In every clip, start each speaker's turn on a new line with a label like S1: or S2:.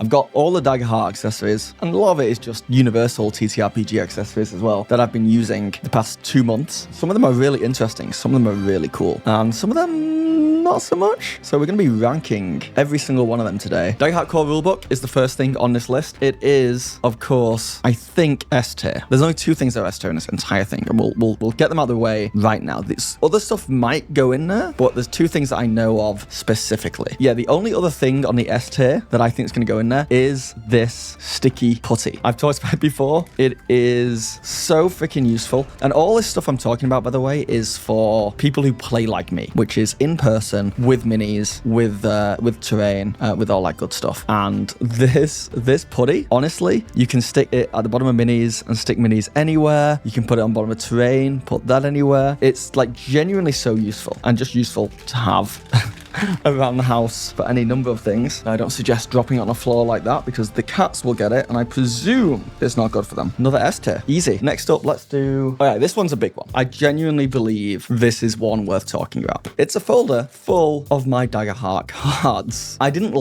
S1: I've got all the Daggerheart accessories, and a lot of it is just universal TTRPG accessories as well that I've been using the past 2 months. Some of them are really interesting, some of them are really cool, and some of them not so much. So we're going to be ranking every single one of them today. Daggerheart core rulebook is the first thing on this list. It is, of course, I think S tier. There's only 2 things that are S tier in this entire thing, and we'll get them out of the way right now. This other stuff might go in there, but there's 2 things that I know of specifically. Yeah, the only other thing on the S tier that I think is going to go in there is this sticky putty. I've talked about it before. It is so freaking useful, and all this stuff I'm talking about, by the way, is for people who play like me, which is in person with minis, with terrain, with all that good stuff. And this putty, honestly, you can stick it at the bottom of minis and stick minis anywhere. You can put it on bottom of terrain, put that anywhere. It's like genuinely so useful, and just useful to have around the house for any number of things. I don't suggest dropping it on the floor like that because the cats will get it, and I presume it's not good for them. Another S tier. Easy. Next up, let's do... Oh yeah, this one's a big one. I genuinely believe this is one worth talking about. It's a folder full of my Daggerheart cards. I didn't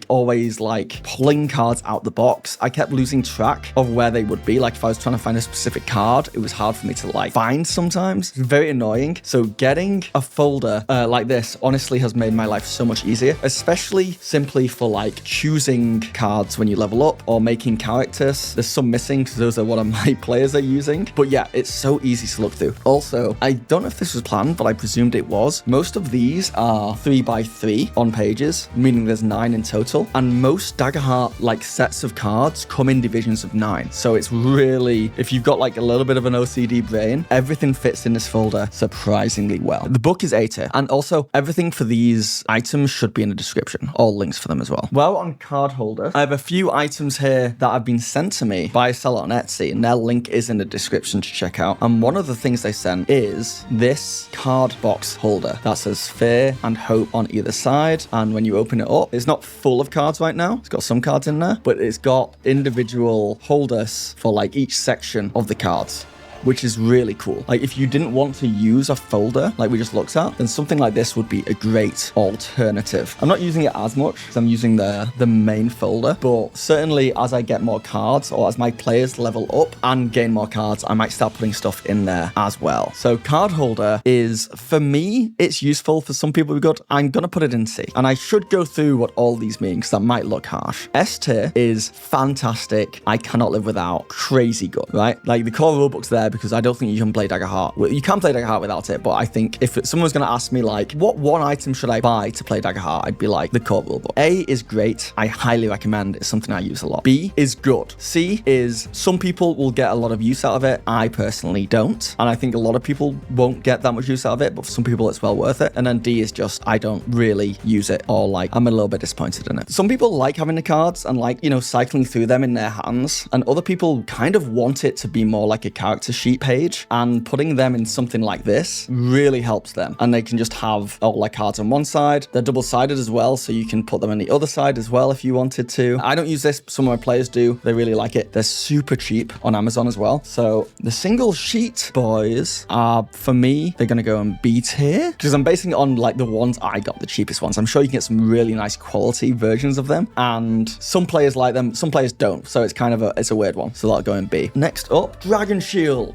S1: always pulling cards out the box. I kept losing track of where they would be. Like if I was trying to find a specific card, it was hard for me to find sometimes. It's very annoying. So getting a folder like this honestly has made my life so much easier, especially simply for choosing cards when you level up or making characters. There's some missing because those are what my players are using, but yeah, it's so easy to look through. Also, I don't know if this was planned, but I presumed it was. Most of these are 3x3 on pages, meaning there's 9 in total, and most Daggerheart sets of cards come in divisions of 9, so it's really, if you've got a little bit of an OCD brain, everything fits in this folder surprisingly well. The book is A tier, and also everything for these items should be in the description. All links for them as well. Well, on card holder, I have a few items here that have been sent to me by a seller on Etsy, and their link is in the description to check out. And one of the things they sent is this card box holder that says fear and hope on either side. And when you open it up, it's not full of cards right now. It's got some cards in there, but it's got individual holders for each section of the cards, which is really cool. If you didn't want to use a folder like we just looked at, then something like this would be a great alternative. I'm not using it as much because I'm using the main folder, but certainly as I get more cards or as my players level up and gain more cards, I might start putting stuff in there as well. So card holder is, for me, it's useful. For some people, good. I'm gonna put it in C, and I should go through what all these mean because that might look harsh. S tier is fantastic. I cannot live without. Crazy good, right? The core rulebook's there because I don't think you can play Daggerheart. Well, you can play Daggerheart without it, but I think if someone's going to ask me what one item should I buy to play Daggerheart, I'd be the core rulebook. A is great. I highly recommend. It's something I use a lot. B is good. C is, some people will get a lot of use out of it. I personally don't, and I think a lot of people won't get that much use out of it, but for some people it's well worth it. And then D is just, I don't really use it, or I'm a little bit disappointed in it. Some people like having the cards and cycling through them in their hands, and other people kind of want it to be more like a character sheet page, and putting them in something like this really helps them, and they can just have all their cards on one side. They're double-sided as well, so you can put them on the other side as well if you wanted to. I don't use this, some of my players do. They really like it. They're super cheap on Amazon as well. So the single sheet boys are, for me, they're gonna go in B tier because I'm basing it on the ones I got, the cheapest ones. I'm sure you can get some really nice quality versions of them, and some players like them, some players don't, so it's kind of it's a weird one, so that'll go in B. Next up, Dragon Shield.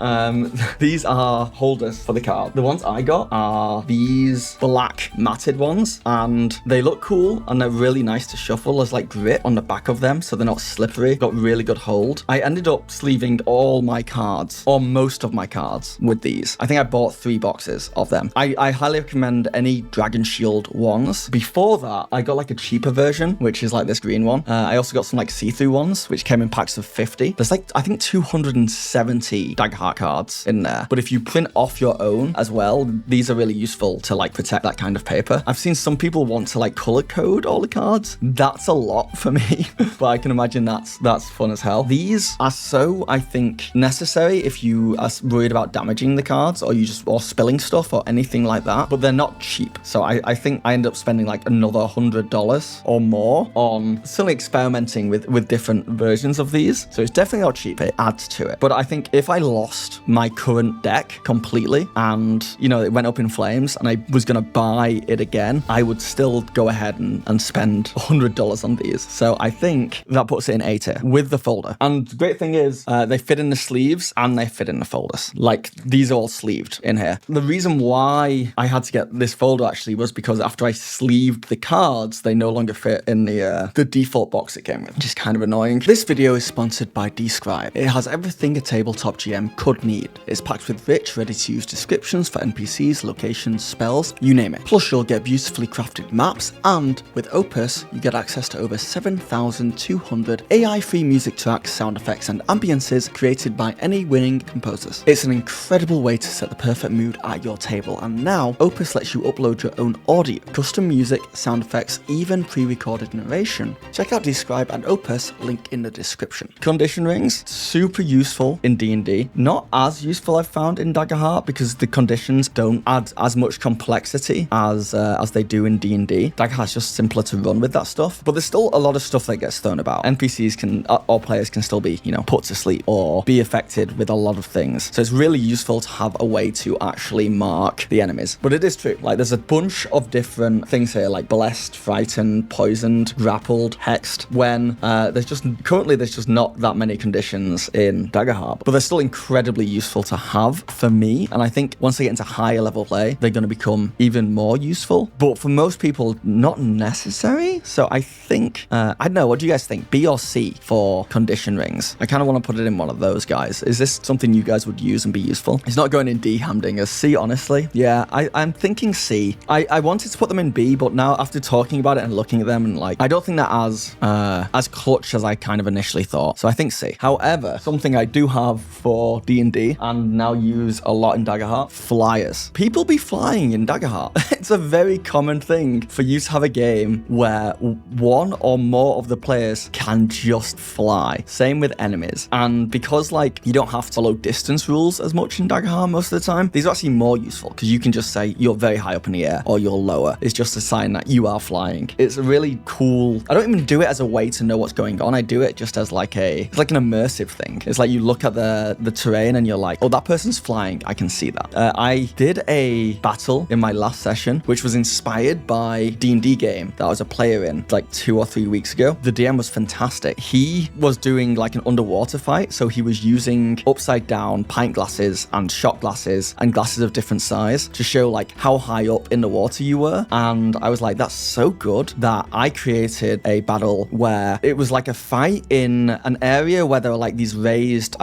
S1: These are holders for the card. The ones I got are these black matted ones, and they look cool, and they're really nice to shuffle. There's grip on the back of them, so they're not slippery. Got really good hold. I ended up sleeving all my cards, or most of my cards, with these. I think I bought 3 boxes of them. I highly recommend any Dragon Shield ones. Before that, I got a cheaper version, which is this green one. I also got some see-through ones, which came in packs of 50. There's I think 270 Daggerheart cards in there, but if you print off your own as well, these are really useful to protect that kind of paper. I've seen some people want to color code all the cards. That's a lot for me, but I can imagine that's fun as hell. These are so, I think, necessary if you are worried about damaging the cards, or or spilling stuff or anything like that, but they're not cheap. So I think I end up spending another $100 or more on still experimenting with different versions of these. So it's definitely not cheap. It adds to it. But I think if I lost lost my current deck completely and, you know, it went up in flames and I was going to buy it again, I would still go ahead and spend $100 on these. So I think that puts it in A tier with the folder. And the great thing is they fit in the sleeves and they fit in the folders. Like, these are all sleeved in here. The reason why I had to get this folder actually was because after I sleeved the cards, they no longer fit in the default box it came with, which is kind of annoying. This video is sponsored by Describe. It has everything a tabletop GM could need. It's packed with rich, ready-to-use descriptions for NPCs, locations, spells, you name it. Plus, you'll get beautifully crafted maps, and with Opus, you get access to over 7,200 AI-free music tracks, sound effects, and ambiences created by any winning composers. It's an incredible way to set the perfect mood at your table, and now Opus lets you upload your own audio, custom music, sound effects, even pre-recorded narration. Check out Describe and Opus, link in the description. Condition rings, super useful in D&D. Not as useful I've found in Daggerheart because the conditions don't add as much complexity as they do in D&D. Daggerheart's just simpler to run with that stuff, but there's still a lot of stuff that gets thrown about. NPCs can, or players can still be, you know, put to sleep or be affected with a lot of things. So it's really useful to have a way to actually mark the enemies. But it is true, like there's a bunch of different things here, like blessed, frightened, poisoned, grappled, hexed, when there's just not that many conditions in Daggerheart, but they're still incredibly useful to have for me. And I think once they get into higher level play, they're going to become even more useful. But for most people, not necessary. So I think, I don't know, what do you guys think? B or C for condition rings? I kind of want to put it in one of those guys. Is this something you guys would use and be useful? It's not going in D, Hamdinger. C, honestly. Yeah, I'm thinking C. I wanted to put them in B, but now after talking about it and looking at them and like, I don't think they're as clutch as I kind of initially thought. So I think C. However, something I do have for D&D and now use a lot in Daggerheart, flyers. People be flying in Daggerheart. It's a very common thing for you to have a game where one or more of the players can just fly. Same with enemies. And because like you don't have to follow distance rules as much in Daggerheart most of the time, these are actually more useful because you can just say you're very high up in the air or you're lower. It's just a sign that you are flying. It's a really cool, I don't even do it as a way to know what's going on. I do it just as like it's like an immersive thing. It's like you look at the terrain and you're like, oh, that person's flying. I can see that. I did a battle in my last session, which was inspired by D&D game that I was a player in like 2 or 3 weeks ago. The DM was fantastic. He was doing like an underwater fight. So he was using upside down pint glasses and shot glasses and glasses of different size to show like how high up in the water you were. And I was like, that's so good that I created a battle where it was like a fight in an area where there were like these raised,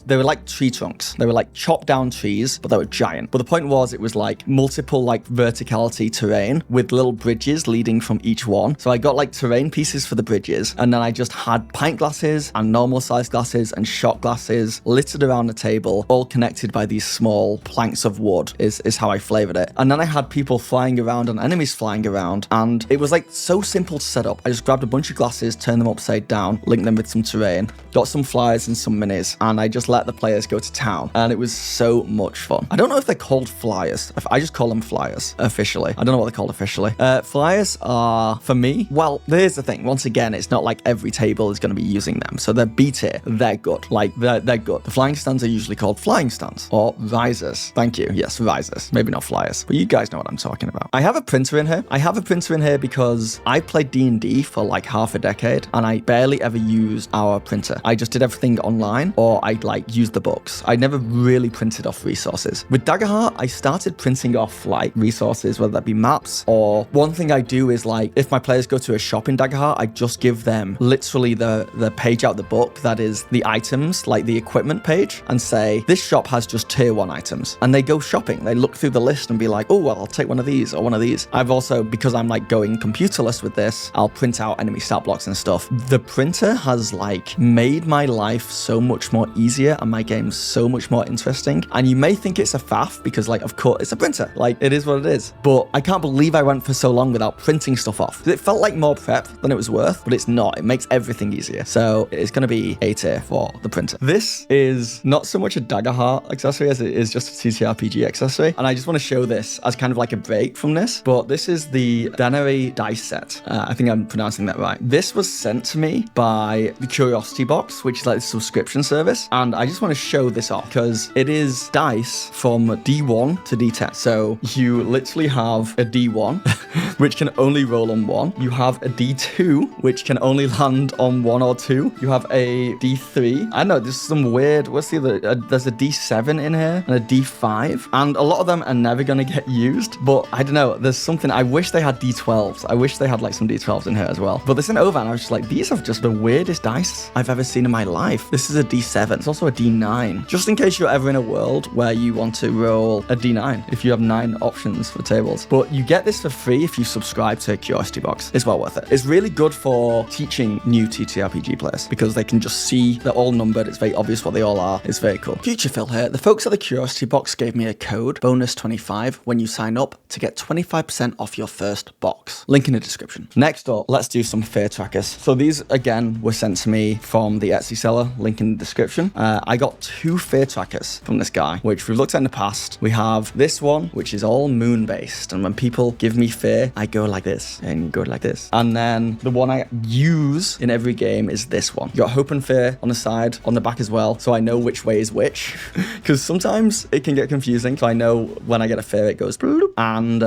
S1: they were like tree trunks. They were like chopped down trees, but they were giant. But the point was it was like multiple like verticality terrain with little bridges leading from each one. So I got like terrain pieces for the bridges. And then I just had pint glasses and normal size glasses and shot glasses littered around the table, all connected by these small planks of wood is how I flavored it. And then I had people flying around and enemies flying around. And it was like so simple to set up. I just grabbed a bunch of glasses, turned them upside down, linked them with some terrain, got some flyers and some minis, and I just let the players go to town. And it was so much fun. I don't know if they're called flyers. I just call them flyers officially. I don't know what they're called officially. Flyers are, for me, well, here's the thing. Once again, it's not like every table is going to be using them. So they're B tier. They're good. Like, they're good. The flying stands are usually called flying stands or risers. Thank you. Yes, risers. Maybe not flyers, but you guys know what I'm talking about. I have a printer in here. I have a printer in here because I played D&D for like half a decade and I barely ever used our printer. I just did everything online or I like used the books. I never really printed off resources. With Daggerheart, I started printing off like resources, whether that be maps or one thing I do is like if my players go to a shop in Daggerheart, I just give them literally the page out the book that is the items, like the equipment page, and say this shop has just tier 1 items. And they go shopping. They look through the list and be like, oh, well, I'll take one of these or one of these. I've also, because I'm like going computerless with this, I'll print out enemy stat blocks and stuff. The printer has like made my life so much more easier and my games so much more interesting. And you may think it's a faff because like, of course, it's a printer. Like it is what it is. But I can't believe I went for so long without printing stuff off. It felt like more prep than it was worth, but it's not. It makes everything easier. So it's going to be A tier for the printer. This is not so much a Daggerheart accessory as it is just a TTRPG accessory. And I just want to show this as kind of like a break from this. But this is the Daggerheart dice set. I think I'm pronouncing that right. This was sent to me by the Curiosity Box, which is like a subscription service. And I just want to show this off because it is dice from D1 to D10. So you literally have a D1, which can only roll on 1. You have a D2, which can only land on 1 or 2. You have a D3. I know, there's some weird, what's the other? There's a D7 in here and a D5. And a lot of them are never going to get used. But I don't know, there's something, I wish they had D12s. I wish they had like some D12s in here as well. But this went over and I was just like, these are just the weirdest dice I've ever seen in my life. This is a D7. It's also a D9. Just in case you're ever in a world where you want to roll a D9, if you have 9 options for tables. But you get this for free if you subscribe to Curiosity Box. It's well worth it. It's really good for teaching new TTRPG players because they can just see they're all numbered. It's very obvious what they all are. It's very cool. Future Phil here. The folks at the Curiosity Box gave me a code, bonus25, when you sign up to get 25% off your first box. Link in the description. Next up, let's do some fear trackers. So these, again, were sent to me from the Etsy seller. Link in the description. I got 2 fear trackers from this guy, which we've looked at in the past. We have this one, which is all moon-based. And when people give me fear, I go like this and go like this. And then the one I use in every game is this one. You got hope and fear on the side, on the back as well. So I know which way is which. Because sometimes it can get confusing. So I know when I get a fear, it goes bloop, and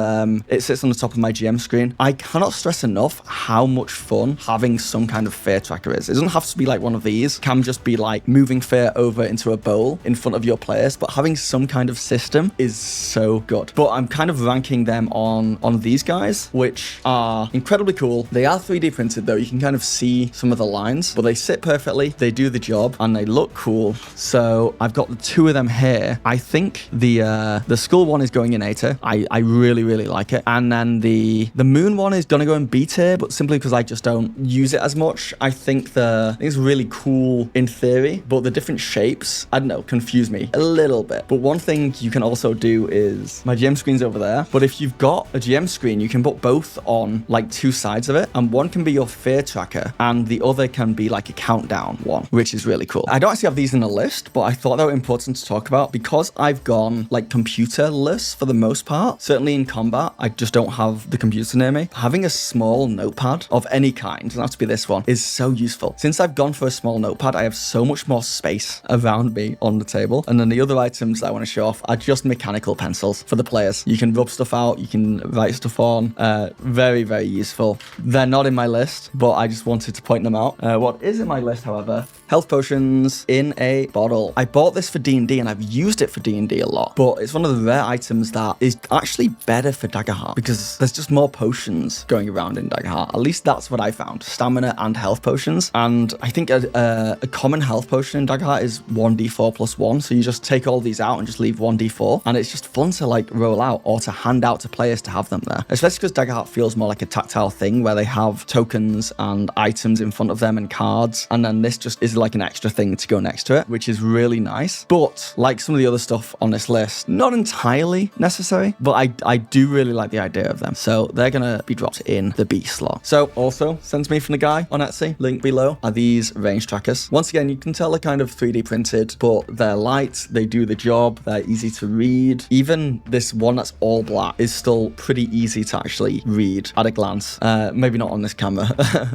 S1: it sits on the top of my GM screen. I cannot stress enough how much fun having some kind of fear tracker is. It doesn't have to be like one of these. It can just be like moving fear over into a bowl in front of your players, but having some kind of system is so good. But I'm kind of ranking them on these guys, which are incredibly cool. They are 3D printed though. You can kind of see some of the lines, but they sit perfectly. They do the job and they look cool. So I've got the 2 of them here. I think the skull one is going in A tier. I really, really like it. And then the moon one is gonna go in B tier, but simply because I just don't use it as much. I think it's really cool in theory, but the different shapes, I don't know, confuse me a little bit. But one thing you can also do is, my GM screen's over there, but if you've got a GM screen, you can put both on like 2 sides of it, and one can be your fear tracker and the other can be like a countdown one, which is really cool. I don't actually have these in a list, but I thought they were important to talk about because I've gone like computerless for the most part. Certainly in combat, I just don't have the computer near me. Having a small notepad of any kind, doesn't have to be this one, is so useful. Since I've gone for a small notepad, I have so much more space around me on the table. And then the other items I want to show off are just mechanical pencils for the players. You can rub stuff out, you can write stuff on. Very, very useful. They're not in my list, but I just wanted to point them out. What is in my list, however, health potions in a bottle. I bought this for D&D and I've used it for D&D a lot, but it's one of the rare items that is actually better for Daggerheart because there's just more potions going around in Daggerheart. At least that's what I found. Stamina and health potions. And I think a common health potion in Daggerheart is 1d4 plus 1. So you just take all these out and just leave 1d4. And it's just fun to like roll out or to hand out to players to have them there. Especially because Daggerheart feels more like a tactile thing where they have tokens and items in front of them and cards. And then this just is like an extra thing to go next to it, which is really nice. But like some of the other stuff on this list, not entirely necessary, but I do really like the idea of them. So they're going to be dropped in the B slot. So also sent to me from the guy on Etsy, link below, are these range trackers. Once again, you can tell they're kind of 3D printed, but they're light, they do the job, they're easy to read. Even this one that's all black is still pretty easy to actually read at a glance. Maybe not on this camera,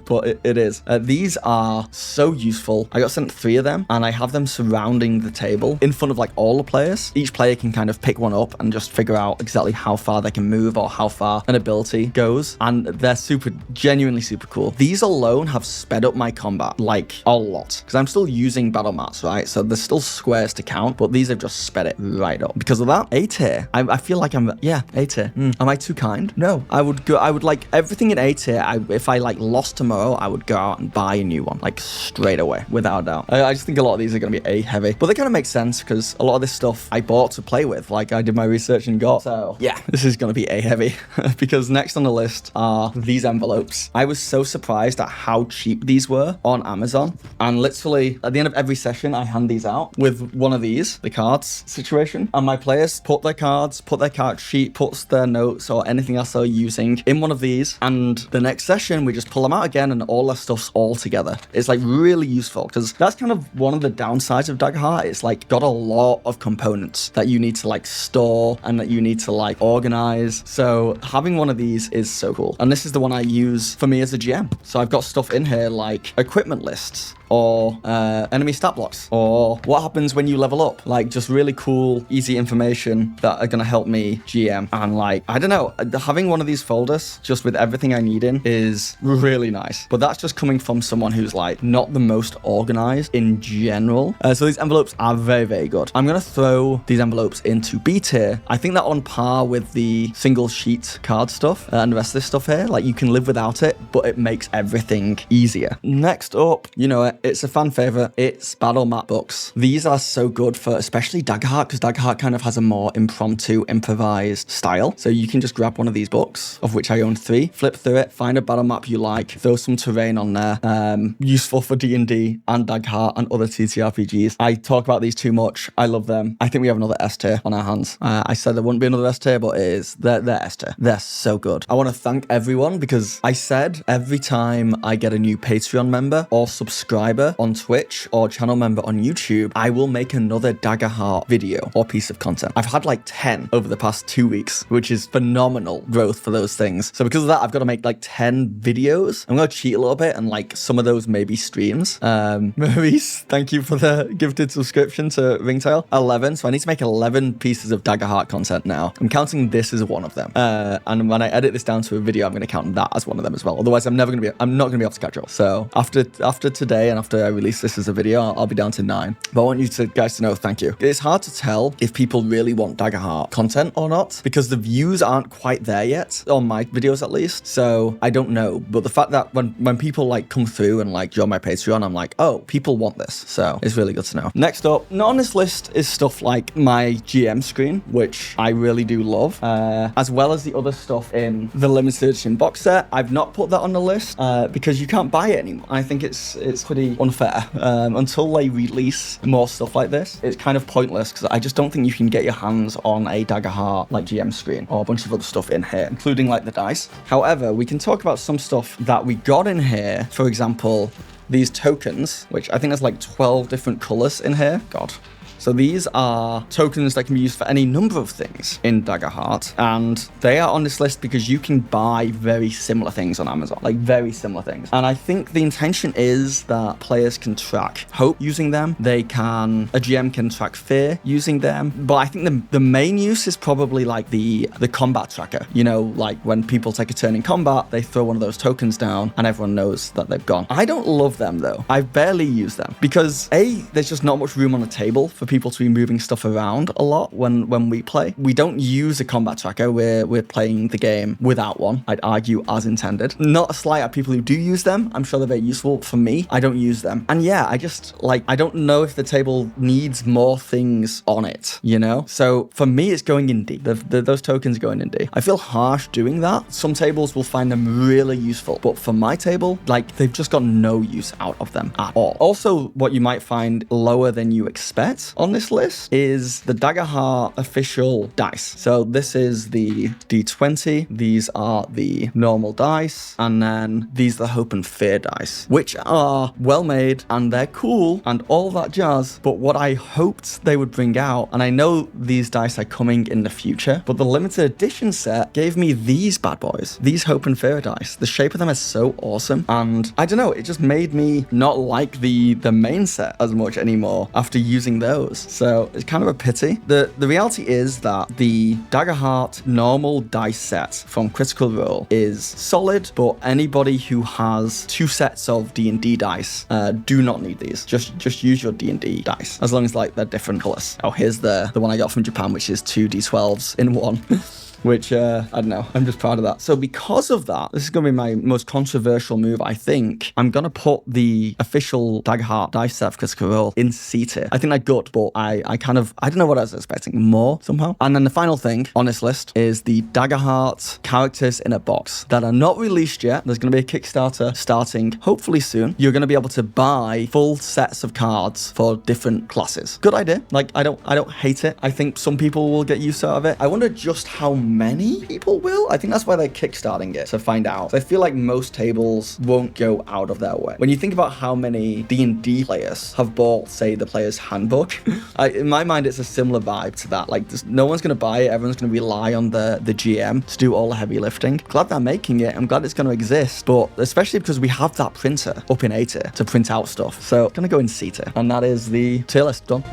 S1: but it is. These are so useful. I got sent 3 of them and I have them surrounding the table in front of like all the players. Each player can kind of pick one up and just figure out exactly how far they can move or how far an ability goes. And they're genuinely super cool. These alone have sped up my combat like a lot because I'm still using battle mats, right? So there's still squares to count, but these have just sped it right up. Because of that, A tier. I feel like A tier. Am I too kind? No. I would like everything in A tier. If I like lost tomorrow, I would go out and buy a new one like straight away without a doubt. I just think a lot of these are going to be A heavy, but they kind of make sense because a lot of this stuff I bought to play with, like I did my research and got. So yeah, this is going to be A heavy because next on the list are these envelopes. I was so surprised at how cheap these were on Amazon, and literally at the end of every session I hand these out with one of these, the cards situation, and my players put their cards, put their card sheet, puts their notes or anything else they're using in one of these, and the next session we just pull them out again and all their stuff's all together. It's like really useful because that's kind of one of the downsides of Daggerheart. It's like got a lot of components that you need to like store and that you need to like organize. So having one of these is so cool. And this is the one I use for me as a GM. So I've got stuff in here like equipment lists. or enemy stat blocks, or what happens when you level up. Like, just really cool, easy information that are gonna help me GM. And like, I don't know, having one of these folders just with everything I need in is really nice. But that's just coming from someone who's like not the most organized in general. So these envelopes are very, very good. I'm gonna throw these envelopes into B tier. I think they're on par with the single sheet card stuff and the rest of this stuff here. Like, you can live without it, but it makes everything easier. Next up, you know it's a fan favorite. It's battle map books. These are so good for especially Daggerheart, because Daggerheart kind of has a more impromptu, improvised style. So you can just grab one of these books, of which I own 3, flip through it, find a battle map you like, throw some terrain on there. Useful for D&D and Daggerheart and other TTRPGs. I talk about these too much. I love them. I think we have another S tier on our hands. I said there wouldn't be another S tier, but it is. They're S tier. They're so good. I want to thank everyone, because I said every time I get a new Patreon member or subscriber on Twitch or channel member on YouTube, I will make another Daggerheart video or piece of content. I've had like 10 over the past 2 weeks, which is phenomenal growth for those things. So because of that, I've got to make like 10 videos. I'm going to cheat a little bit, and like some of those maybe streams. Maurice, thank you for the gifted subscription to Ringtail. 11. So I need to make 11 pieces of Daggerheart content now. I'm counting this as one of them. And when I edit this down to a video, I'm going to count that as one of them as well. Otherwise, I'm not going to be able to catch up. So after today and after I release this as a video, I'll be down to 9. But I want you guys to know, thank you. It's hard to tell if people really want Daggerheart content or not, because the views aren't quite there yet, on my videos at least. So I don't know. But the fact that when people like come through and like join my Patreon, I'm like, oh, people want this. So it's really good to know. Next up, not on this list is stuff like my GM screen, which I really do love, as well as the other stuff in the limited edition box set. I've not put that on the list because you can't buy it anymore. I think it's pretty unfair. Until they release more stuff like this, it's kind of pointless, because I just don't think you can get your hands on a Daggerheart like GM screen or a bunch of other stuff in here, including like the dice. However, we can talk about some stuff that we got in here. For example, these tokens, which I think there's like 12 different colors in here. God. So these are tokens that can be used for any number of things in Daggerheart, and they are on this list because you can buy very similar things on Amazon, like very similar things. And I think the intention is that players can track hope using them. A GM can track fear using them. But I think the main use is probably like the combat tracker. You know, like when people take a turn in combat, they throw one of those tokens down and everyone knows that they've gone. I don't love them though. I barely use them because there's just not much room on the table for people to be moving stuff around a lot when we play. We don't use a combat tracker. We're playing the game without one, I'd argue, as intended. Not a slight at people who do use them. I'm sure they're very useful. For me, I don't use them. And yeah, I just like, I don't know if the table needs more things on it, you know? So for me, it's going in D. Those tokens going in D. I feel harsh doing that. Some tables will find them really useful, but for my table, like, they've just got no use out of them at all. Also, what you might find lower than you expect on this list is the Daggerheart official dice. So this is the D20, these are the normal dice, and then these are the Hope and Fear dice, which are well made and they're cool and all that jazz. But what I hoped they would bring out, and I know these dice are coming in the future, but the limited edition set gave me these bad boys, these Hope and Fear dice. The shape of them is so awesome, and I don't know, it just made me not like the main set as much anymore after using those. So it's kind of a pity. The reality is that the Daggerheart normal dice set from Critical Role is solid, but anybody who has 2 sets of D&D dice do not need these. Just use your D&D dice, as long as like they're different colors. Oh, here's the one I got from Japan, which is 2 D12s in one. Which, I don't know, I'm just proud of that. So because of that, this is going to be my most controversial move, I think. I'm going to put the official Daggerheart dice set of Critical Role in C tier. I think they're good, but I don't know what I was expecting, more somehow. And then the final thing on this list is the Daggerheart characters in a box that are not released yet. There's going to be a Kickstarter starting hopefully soon. You're going to be able to buy full sets of cards for different classes. Good idea. Like, I don't hate it. I think some people will get use out of it. I wonder just how many people will. I think that's why they're kickstarting it, to find out. So I feel like most tables won't go out of their way. When you think about how many D&D players have bought, say, the player's handbook, in my mind, it's a similar vibe to that. Like, no one's going to buy it. Everyone's going to rely on the GM to do all the heavy lifting. Glad they're making it. I'm glad it's going to exist, but especially because we have that printer up in A tier to print out stuff. So, going to go in C tier, and that is the tier list done.